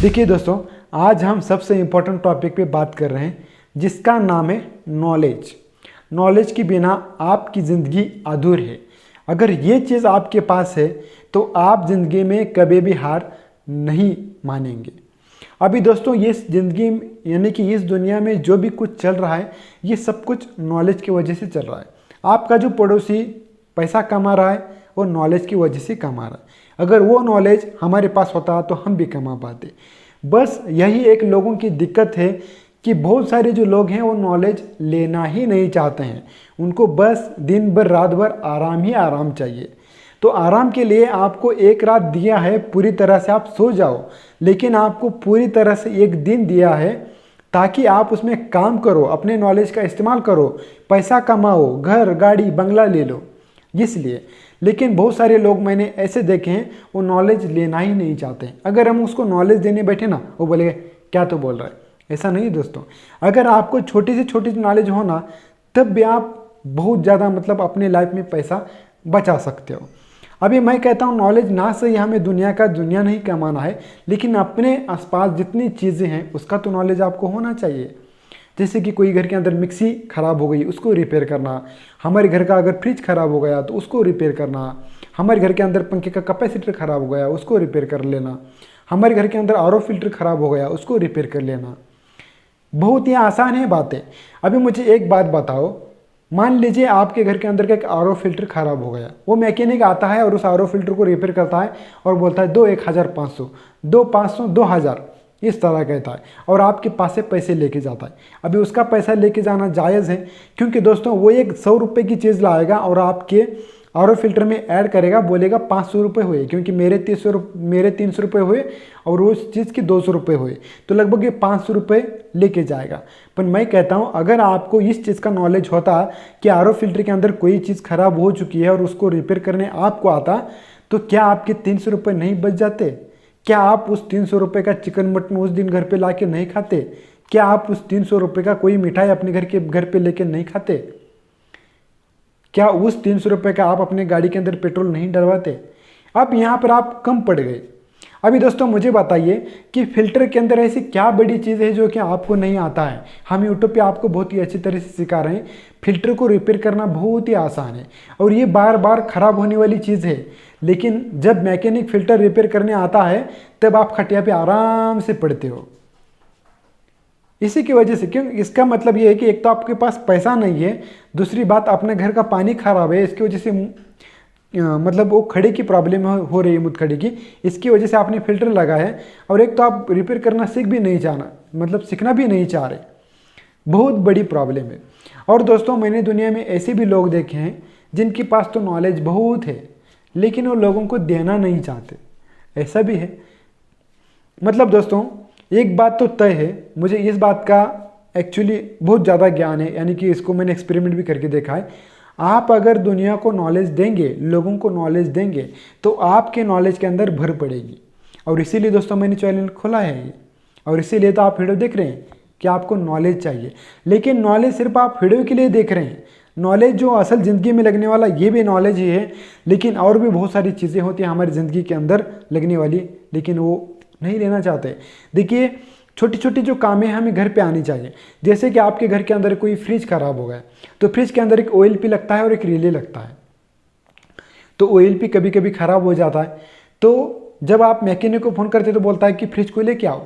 देखिए दोस्तों, आज हम सबसे इम्पोर्टेंट टॉपिक पे बात कर रहे हैं जिसका नाम है नॉलेज। नॉलेज के बिना आपकी ज़िंदगी अधूरी है। अगर ये चीज़ आपके पास है तो आप ज़िंदगी में कभी भी हार नहीं मानेंगे। अभी दोस्तों, ये ज़िंदगी यानी कि इस दुनिया में जो भी कुछ चल रहा है ये सब कुछ नॉलेज की वजह से चल रहा है। आपका जो पड़ोसी पैसा कमा रहा है वो नॉलेज की वजह से कमा रहा है। अगर वो नॉलेज हमारे पास होता तो हम भी कमा पाते। बस यही एक लोगों की दिक्कत है कि बहुत सारे जो लोग हैं वो नॉलेज लेना ही नहीं चाहते हैं। उनको बस दिन भर रात भर आराम ही आराम चाहिए। तो आराम के लिए आपको एक रात दिया है, पूरी तरह से आप सो जाओ, लेकिन आपको पूरी तरह से एक दिन दिया है ताकि आप उसमें काम करो, अपने नॉलेज का इस्तेमाल करो, पैसा कमाओ, घर गाड़ी बंगला ले लो। इसलिए लेकिन बहुत सारे लोग मैंने ऐसे देखे हैं वो नॉलेज लेना ही नहीं चाहते हैं। अगर हम उसको नॉलेज देने बैठे ना, वो बोलेगा क्या तो बोल रहा है। ऐसा नहीं दोस्तों, अगर आपको छोटी से छोटी नॉलेज हो ना, तब भी आप बहुत ज़्यादा अपने लाइफ में पैसा बचा सकते हो। अभी मैं कहता हूँ नॉलेज ना सही हमें दुनिया नहीं कमाना है, लेकिन अपने आसपास जितनी चीज़ें हैं उसका तो नॉलेज आपको होना चाहिए। जैसे कि कोई घर के अंदर मिक्सी ख़राब हो गई उसको रिपेयर करना, हमारे घर का अगर फ्रिज ख़राब हो गया तो उसको रिपेयर करना, हमारे घर के अंदर पंखे का कैपेसिटर ख़राब हो गया उसको रिपेयर कर लेना, हमारे घर के अंदर आरओ फिल्टर ख़राब हो गया उसको रिपेयर कर लेना। बहुत ही आसान है बातें। अभी मुझे एक बात बताओ, मान लीजिए आपके घर के अंदर का एक आरओ फिल्टर ख़राब हो गया, वो मैकेनिक आता है और उस आरओ फिल्टर को रिपेयर करता है और बोलता है दो 1500, दो 500, 2000, इस तरह कहता है और आपके पास से पैसे लेके जाता है। अभी उसका पैसा लेके जाना जायज़ है, क्योंकि दोस्तों वो एक 100 रुपये की चीज़ लाएगा और आपके आरओ फिल्टर में ऐड करेगा, बोलेगा 500 रुपये हुए, क्योंकि मेरे 300 रुपये हुए और उस चीज़ के 200 रुपये हुए, तो लगभग ये 500 रुपये लेके जाएगा। पर मैं कहता हूँ अगर आपको इस चीज़ का नॉलेज होता कि आरओ फिल्टर के अंदर कोई चीज़ ख़राब हो चुकी है और उसको रिपेयर करने आपको आता, तो क्या आपके 300 रुपये नहीं बच जाते? क्या आप उस 300 रुपये का चिकन मटन उस दिन घर पे लाके नहीं खाते? क्या आप उस 300 रुपये का कोई मिठाई अपने घर पे लेके नहीं खाते? क्या उस 300 रुपये का आप अपने गाड़ी के अंदर पेट्रोल नहीं डलवाते? अब यहाँ पर आप कम पड़ गए। अभी दोस्तों मुझे बताइए कि फ़िल्टर के अंदर ऐसी क्या बड़ी चीज़ है जो कि आपको नहीं आता है। हम यूट्यूब पे आपको बहुत ही अच्छी तरह से सिखा रहे हैं। फ़िल्टर को रिपेयर करना बहुत ही आसान है और ये बार बार ख़राब होने वाली चीज़ है, लेकिन जब मैकेनिक फ़िल्टर रिपेयर करने आता है तब आप खटिया पे आराम से पड़ते हो। इसी की वजह से, क्यों, इसका मतलब ये है कि एक तो आपके पास पैसा नहीं है, दूसरी बात अपने घर का पानी खराब है, इसकी वजह से वो खड़े की प्रॉब्लम हो रही है, मुतखड़े की, इसकी वजह से आपने फ़िल्टर लगा है। और एक तो आप रिपेयर करना सीख भी नहीं चाहना, सीखना भी नहीं चाह रहे। बहुत बड़ी प्रॉब्लम है। और दोस्तों मैंने दुनिया में ऐसे भी लोग देखे हैं जिनके पास तो नॉलेज बहुत है लेकिन वो लोगों को देना नहीं चाहते। ऐसा भी है। दोस्तों एक बात तो तय है, मुझे इस बात का एक्चुअली बहुत ज़्यादा ज्ञान है, यानी कि इसको मैंने एक्सपेरिमेंट भी करके देखा है। आप अगर दुनिया को नॉलेज देंगे, लोगों को नॉलेज देंगे, तो आपके नॉलेज के अंदर भर पड़ेगी। और इसीलिए दोस्तों मैंने चैनल खोला है ये, और इसीलिए तो आप वीडियो देख रहे हैं कि आपको नॉलेज चाहिए। लेकिन नॉलेज सिर्फ आप वीडियो के लिए देख रहे हैं। नॉलेज जो असल ज़िंदगी में लगने वाला ये भी नॉलेज ही है, लेकिन और भी बहुत सारी चीज़ें होती हैं हमारी ज़िंदगी के अंदर लगने वाली, लेकिन वो नहीं लेना चाहते। देखिए छोटी छोटी जो कामें हमें घर पे आनी चाहिए। जैसे कि आपके घर के अंदर कोई फ्रिज ख़राब हो गया, तो फ्रिज के अंदर एक OLP लगता है और एक रिले लगता है। तो OLP कभी कभी ख़राब हो जाता है, तो जब आप मैकेनिक को फ़ोन करते तो बोलता है कि फ्रिज को लेके आओ।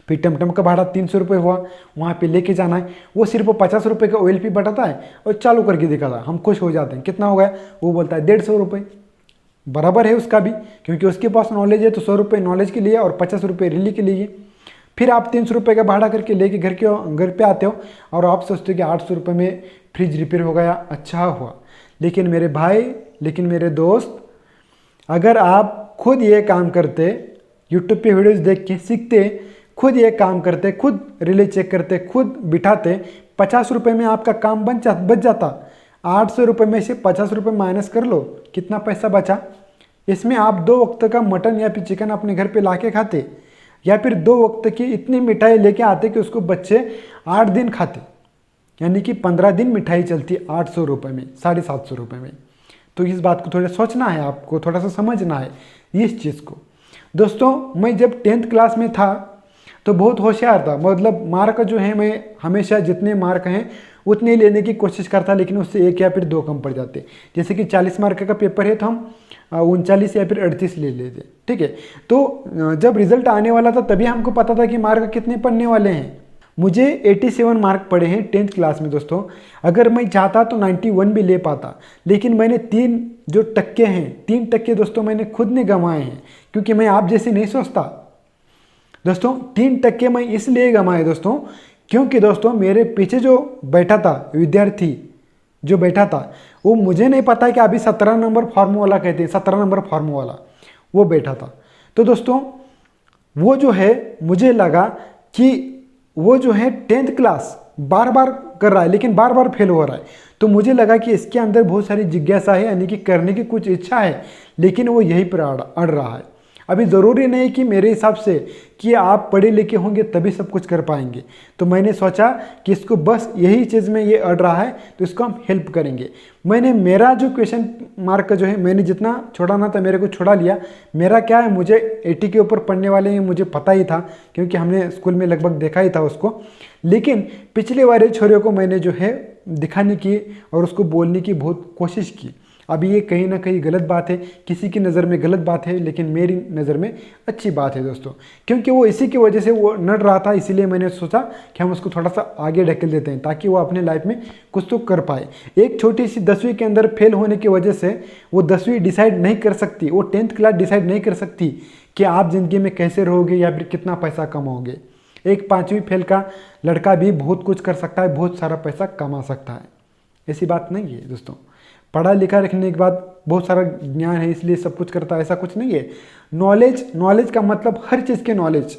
फिर टमटम का भाड़ा 300 रुपये हुआ, वहाँ पे लेके जाना है। वो सिर्फ 50 रुपये का OLP बताता है और चालू करके दिखाता है। हम खुश हो जाते हैं, कितना हो गया? वो बोलता है 150 रुपये। बराबर है उसका भी, क्योंकि उसके पास नॉलेज है, तो 100 रुपये नॉलेज के लिए और 50 रुपये रिली के लिए। फिर आप 300 रुपये का भाड़ा करके लेके घर पे आते हो और आप सोचते हो कि 800 रुपये में फ्रिज रिपेयर हो गया, अच्छा हुआ। लेकिन मेरे भाई, लेकिन मेरे दोस्त, अगर आप खुद ये काम करते, यूट्यूब पे वीडियोस देख के सीखते, खुद ये काम करते, खुद रिले चेक करते, खुद बिठाते, 50 रुपये में आपका काम बच जाता। 800 रुपये में से 50 रुपये माइनस कर लो, कितना पैसा बचा? इसमें आप 2 वक्त का मटन या फिर चिकन अपने घर पे लाके खाते, या फिर 2 वक्त की इतनी मिठाई लेके आते कि उसको बच्चे 8 दिन खाते, यानी कि 15 दिन मिठाई चलती 800 रुपये में, 750 रुपये में। तो इस बात को थोड़ा सोचना है, आपको थोड़ा सा समझना है इस चीज़ को। दोस्तों मैं जब 10th क्लास में था तो बहुत होशियार था, मतलब मार्क जो है मैं हमेशा जितने मार्क हैं उतने लेने की कोशिश करता, लेकिन उससे 1 या फिर 2 कम पड़ जाते। जैसे कि 40 मार्क का पेपर है तो हम 39 या फिर 38 ले लेते, ठीक है। तो जब रिजल्ट आने वाला था तभी हमको पता था कि मार्क कितने पड़ने वाले हैं। मुझे 87 मार्क पड़े हैं 10th क्लास में दोस्तों। अगर मैं चाहता तो 91 भी ले पाता, लेकिन मैंने 3 जो टक्के हैं, 3 टक्के दोस्तों मैंने खुद ने गंवाए हैं, क्योंकि मैं आप जैसे नहीं सोचता दोस्तों। 3 टक्के मैं इसलिए गंवाए दोस्तों क्योंकि दोस्तों मेरे पीछे जो बैठा था विद्यार्थी जो बैठा था, वो मुझे नहीं पता कि अभी 17 नंबर फार्मूला कहते हैं, 17 नंबर फार्मूला वो बैठा था। तो दोस्तों वो जो है मुझे लगा कि वो जो है 10th क्लास बार बार कर रहा है लेकिन बार बार फेल हो रहा है। तो मुझे लगा कि इसके अंदर बहुत सारी जिज्ञासा है, यानी कि करने की कुछ इच्छा है, लेकिन वो यहीं पर अड़ रहा है। अभी ज़रूरी नहीं कि मेरे हिसाब से कि आप पढ़े लिखे होंगे तभी सब कुछ कर पाएंगे। तो मैंने सोचा कि इसको बस यही चीज़ में ये अड़ रहा है तो इसको हम हेल्प करेंगे। मैंने मेरा जो क्वेश्चन मार्क जो है मैंने जितना छोड़ाना था मेरे को छोड़ा लिया। मेरा क्या है, मुझे 80 के ऊपर पढ़ने वाले हैं मुझे पता ही था, क्योंकि हमने स्कूल में लगभग देखा ही था उसको। लेकिन पिछले वाले छोरियों को मैंने जो है दिखाने की और उसको बोलने की बहुत कोशिश की। अभी ये कहीं ना कहीं गलत बात है, किसी की नज़र में गलत बात है, लेकिन मेरी नज़र में अच्छी बात है दोस्तों, क्योंकि वो इसी की वजह से वो नड़ रहा था। इसीलिए मैंने सोचा कि हम उसको थोड़ा सा आगे ढकेल देते हैं ताकि वो अपने लाइफ में कुछ तो कर पाए। एक छोटी सी 10वीं के अंदर फेल होने की वजह से वो 10वीं डिसाइड नहीं कर सकती, वो 10th क्लास डिसाइड नहीं कर सकती कि आप ज़िंदगी में कैसे रहोगे या फिर कितना पैसा कमाओगे। एक 5वीं फेल का लड़का भी बहुत कुछ कर सकता है, बहुत सारा पैसा कमा सकता है। ऐसी बात नहीं है दोस्तों। पढ़ा लिखा रखने के बाद बहुत सारा ज्ञान है इसलिए सब कुछ करता है, ऐसा कुछ नहीं है। नॉलेज का मतलब हर चीज़ के नॉलेज।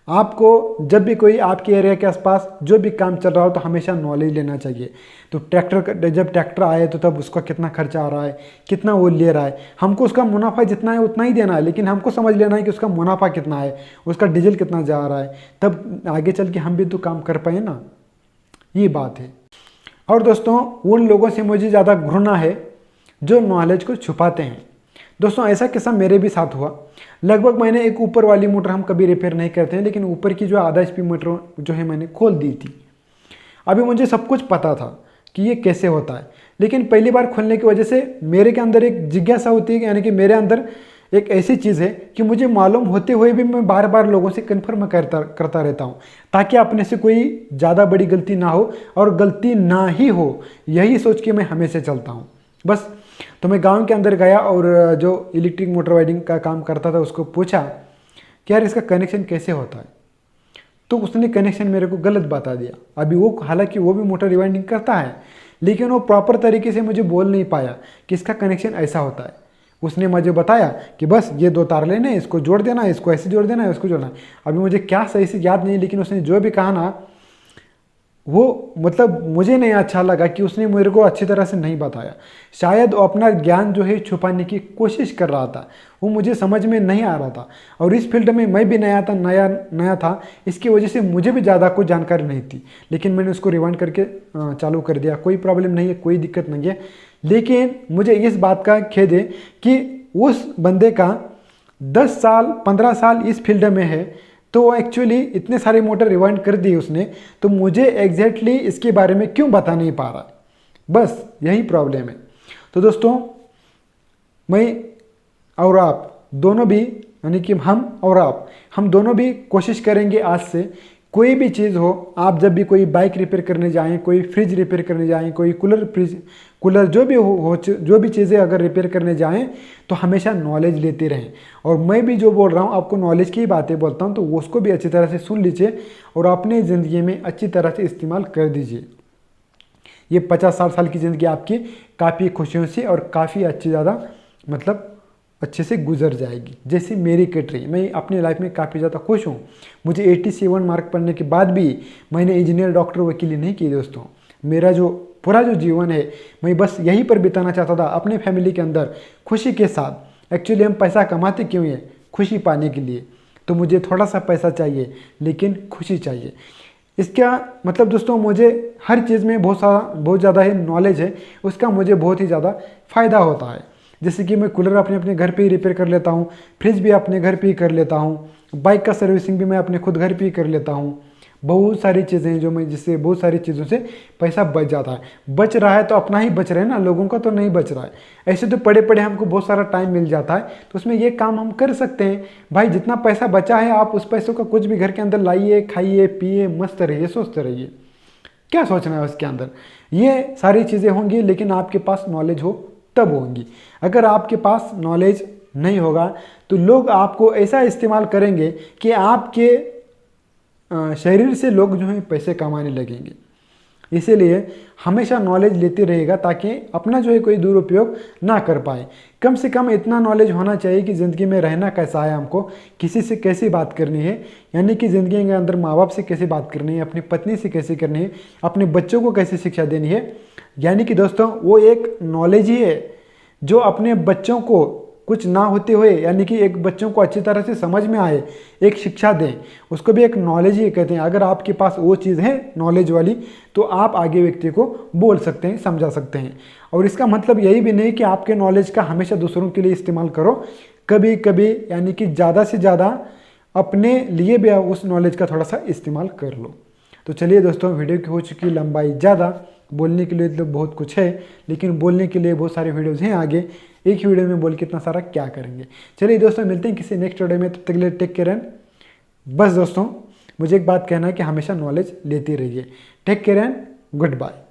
आपको जब भी कोई आपके एरिया के आसपास जो भी काम चल रहा हो तो हमेशा नॉलेज लेना चाहिए। तो जब ट्रैक्टर आए तो तब उसका कितना खर्चा आ रहा है, कितना वो ले रहा है, हमको उसका मुनाफा जितना है उतना ही देना है, लेकिन हमको समझ लेना है कि उसका मुनाफा कितना है, उसका डीजल कितना जा रहा है, तब आगे चल के हम भी तो काम कर पाए ना, ये बात है। और दोस्तों उन लोगों से मुझे ज़्यादा घृणा है जो नॉलेज को छुपाते हैं। दोस्तों ऐसा किस्सा मेरे भी साथ हुआ। लगभग मैंने एक ऊपर वाली मोटर हम कभी रिपेयर नहीं करते हैं, लेकिन ऊपर की जो आधा HP मोटर जो है मैंने खोल दी थी। अभी मुझे सब कुछ पता था कि ये कैसे होता है, लेकिन पहली बार खोलने की वजह से मेरे के अंदर एक जिज्ञासा होती है, यानी कि मेरे अंदर एक ऐसी चीज़ है कि मुझे मालूम होते हुए भी मैं बार बार लोगों से कन्फर्म करता रहता हूँ ताकि अपने से कोई ज़्यादा बड़ी गलती ना हो और गलती ना ही हो, यही सोच के मैं हमेशा चलता हूँ बस। तो मैं गांव के अंदर गया और जो इलेक्ट्रिक मोटर वाइडिंग का काम करता था उसको पूछा कि यार इसका कनेक्शन कैसे होता है, तो उसने कनेक्शन मेरे को गलत बता दिया। अभी वो हालांकि वो भी मोटर रिवाइंडिंग करता है, लेकिन वो प्रॉपर तरीके से मुझे बोल नहीं पाया कि इसका कनेक्शन ऐसा होता है। उसने मुझे बताया कि बस ये 2 तार लेने, इसको जोड़ देना, इसको ऐसे जोड़ देना है, इसको जोड़ना है। अभी मुझे क्या सही से याद नहीं, लेकिन उसने जो भी कहा ना वो मतलब मुझे नहीं अच्छा लगा कि उसने मेरे को अच्छी तरह से नहीं बताया। शायद वो अपना ज्ञान जो है छुपाने की कोशिश कर रहा था, वो मुझे समझ में नहीं आ रहा था। और इस फील्ड में मैं भी नया था, इसकी वजह से मुझे भी ज़्यादा कुछ जानकारी नहीं थी, लेकिन मैंने उसको रिवाइंड करके चालू कर दिया। कोई प्रॉब्लम नहीं है, कोई दिक्कत नहीं है। लेकिन मुझे इस बात का खेद है कि उस बंदे का 10 साल 15 साल इस फील्ड में है, तो वो एक्चुअली इतने सारे मोटर रिवाइंड कर दिए उसने, तो मुझे एग्जैक्टली इसके बारे में क्यों बता नहीं पा रहा, बस यही प्रॉब्लम है। तो दोस्तों मैं और आप दोनों भी, यानी कि हम और आप, हम दोनों भी कोशिश करेंगे आज से कोई भी चीज़ हो, आप जब भी कोई बाइक रिपेयर करने जाएं, कोई फ्रिज रिपेयर करने जाएं, कोई कूलर जो भी हो जो भी चीज़ें अगर रिपेयर करने जाएं तो हमेशा नॉलेज लेते रहें। और मैं भी जो बोल रहा हूं आपको नॉलेज की बातें बोलता हूं, तो उसको भी अच्छी तरह से सुन लीजिए और अपने ज़िंदगी में अच्छी तरह से इस्तेमाल कर दीजिए। ये 50-60 साल की ज़िंदगी आपकी काफ़ी खुशियों से और काफ़ी ज़्यादा मतलब अच्छे से गुजर जाएगी, जैसे मेरी कट रही। मैं अपनी लाइफ में काफ़ी ज़्यादा खुश हूँ। मुझे 87 मार्क पढ़ने के बाद भी मैंने इंजीनियर, डॉक्टर, वकीली नहीं की दोस्तों। मेरा जो पूरा जो जीवन है मैं बस यहीं पर बिताना चाहता था, अपने फैमिली के अंदर खुशी के साथ। एक्चुअली हम पैसा कमाते क्यों है? खुशी पाने के लिए। तो मुझे थोड़ा सा पैसा चाहिए लेकिन खुशी चाहिए। इसका मतलब दोस्तों मुझे हर चीज़ में बहुत ज़्यादा ही नॉलेज है, उसका मुझे बहुत ही ज़्यादा फ़ायदा होता है। जैसे कि मैं कूलर अपने अपने घर पे ही रिपेयर कर लेता हूँ, फ्रिज भी अपने घर पे ही कर लेता हूँ, बाइक का सर्विसिंग भी मैं अपने खुद घर पे ही कर लेता हूँ। बहुत सारी चीज़ें हैं जो मैं, जिससे बहुत सारी चीज़ों से पैसा बच जाता है। बच रहा है तो अपना ही बच रहा है ना, लोगों का तो नहीं बच रहा है। ऐसे तो पड़े पड़े हमको बहुत सारा टाइम मिल जाता है, तो उसमें ये काम हम कर सकते हैं। भाई जितना पैसा बचा है आप उस पैसों का कुछ भी घर के अंदर लाइए, खाइए, पिए, मस्त रहिए, सोचते रहिए। क्या सोचना है उसके अंदर, ये सारी चीज़ें होंगी, लेकिन आपके पास नॉलेज हो तब होंगी। अगर आपके पास नॉलेज नहीं होगा तो लोग आपको ऐसा इस्तेमाल करेंगे कि आपके शरीर से लोग जो हैं पैसे कमाने लगेंगे। इसीलिए हमेशा नॉलेज लेते रहेगा ताकि अपना जो है कोई दुरुपयोग ना कर पाए। कम से कम इतना नॉलेज होना चाहिए कि ज़िंदगी में रहना कैसा है, हमको किसी से कैसे बात करनी है, यानी कि ज़िंदगी के अंदर माँ बाप से कैसे बात करनी है, अपनी पत्नी से कैसे करनी है, अपने बच्चों को कैसे शिक्षा देनी है। यानी कि दोस्तों वो एक नॉलेज ही है जो अपने बच्चों को कुछ ना होते हुए, यानी कि एक बच्चों को अच्छी तरह से समझ में आए, एक शिक्षा दें, उसको भी एक नॉलेज ही कहते हैं। अगर आपके पास वो चीज़ है नॉलेज वाली, तो आप आगे व्यक्ति को बोल सकते हैं, समझा सकते हैं। और इसका मतलब यही भी नहीं कि आपके नॉलेज का हमेशा दूसरों के लिए इस्तेमाल करो, कभी कभी यानी कि ज़्यादा से ज़्यादा अपने लिए भी उस नॉलेज का थोड़ा सा इस्तेमाल कर लो। तो चलिए दोस्तों, वीडियो की हो चुकी लंबाई ज़्यादा, बोलने के लिए तो बहुत कुछ है, लेकिन बोलने के लिए बहुत सारे वीडियोज़ हैं आगे, एक ही वीडियो में बोल के इतना सारा क्या करेंगे। चलिए दोस्तों, मिलते हैं किसी नेक्स्ट वीडियो में, तब तक के लिए टेक केयर एंड बस दोस्तों मुझे एक बात कहना है कि हमेशा नॉलेज लेते रहिए। Take care and good bye.